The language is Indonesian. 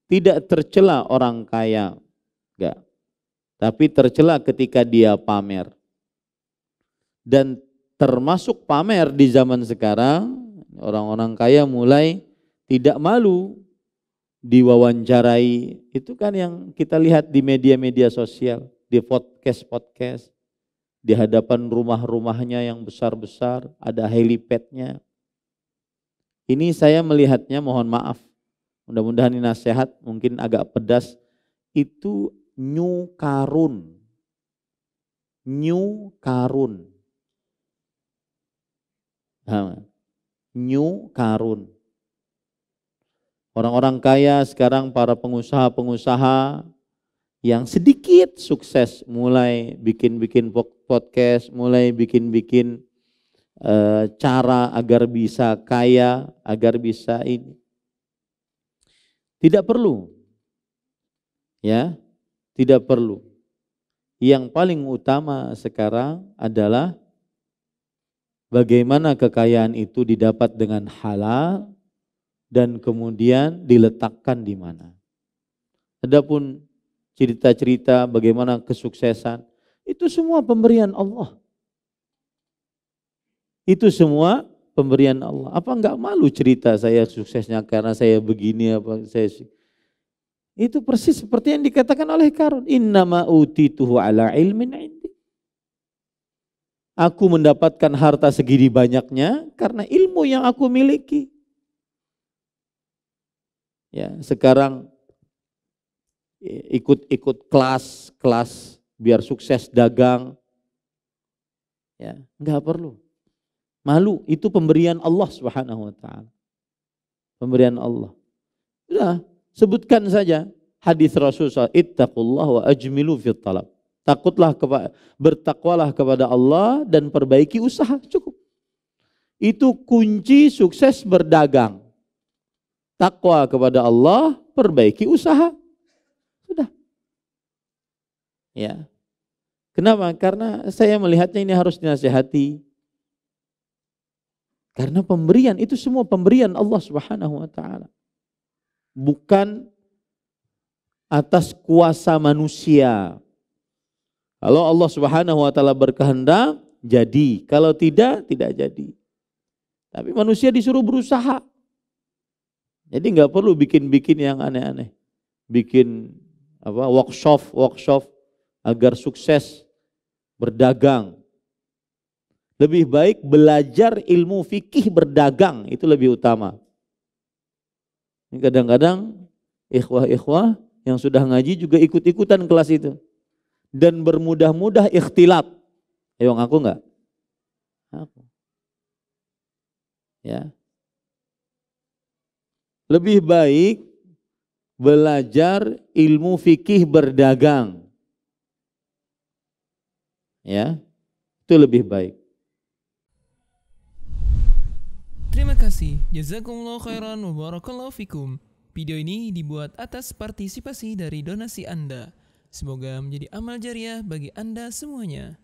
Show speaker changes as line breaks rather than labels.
tidak tercela orang kaya, enggak. Tapi tercela ketika dia pamer. Dan termasuk pamer di zaman sekarang, orang-orang kaya mulai tidak malu diwawancarai. Itu kan yang kita lihat di media-media sosial, di podcast-podcast, di hadapan rumah-rumahnya yang besar-besar, ada helipadnya. Ini saya melihatnya, mohon maaf, mudah-mudahan ini nasihat, mungkin agak pedas, itu new karun. New karun. New karun. Orang-orang kaya sekarang, para pengusaha-pengusaha yang sedikit sukses, mulai bikin-bikin podcast, mulai bikin-bikin cara agar bisa kaya, agar bisa ini. Tidak perlu. Ya, tidak perlu. Yang paling utama sekarang adalah bagaimana kekayaan itu didapat dengan halal dan kemudian diletakkan di mana. Adapun cerita-cerita bagaimana kesuksesan, itu semua pemberian Allah. Itu semua pemberian Allah. Apa enggak malu cerita saya suksesnya karena saya begini apa saya. Itu persis seperti yang dikatakan oleh Karun, innama utituhu ala ilmin indi. Aku mendapatkan harta segini banyaknya karena ilmu yang aku miliki. Ya, sekarang ikut kelas biar sukses dagang. Ya, enggak perlu. Malu, itu pemberian Allah Subhanahu wa taala. Pemberian Allah. Sudah, sebutkan saja hadis Rasulullah, ittaqullah wa ajmilu fit talab. Bertakwalah kepada Allah dan perbaiki usaha, cukup. Itu kunci sukses berdagang. Takwa kepada Allah, perbaiki usaha. Sudah. Ya. Kenapa? Karena saya melihatnya ini harus dinasihati. Karena pemberian itu semua pemberian Allah Subhanahu wa taala. Bukan atas kuasa manusia. Kalau Allah Subhanahu wa taala berkehendak, jadi. Kalau tidak, tidak jadi. Tapi manusia disuruh berusaha. Jadi enggak perlu bikin-bikin yang aneh-aneh. Bikin workshop agar sukses berdagang. Lebih baik belajar ilmu fikih berdagang, itu lebih utama. Kadang-kadang ikhwah-ikhwah yang sudah ngaji juga ikut-ikutan kelas itu. Dan bermudah-mudah ikhtilat. Ayo ngaku enggak? Aku. Ya. Lebih baik belajar ilmu fikih berdagang. Ya. Itu lebih baik.
Terima kasih. Jazakumullah khairan wa barakallahu fikum. Video ini dibuat atas partisipasi dari donasi Anda. Semoga menjadi amal jariah bagi Anda semuanya.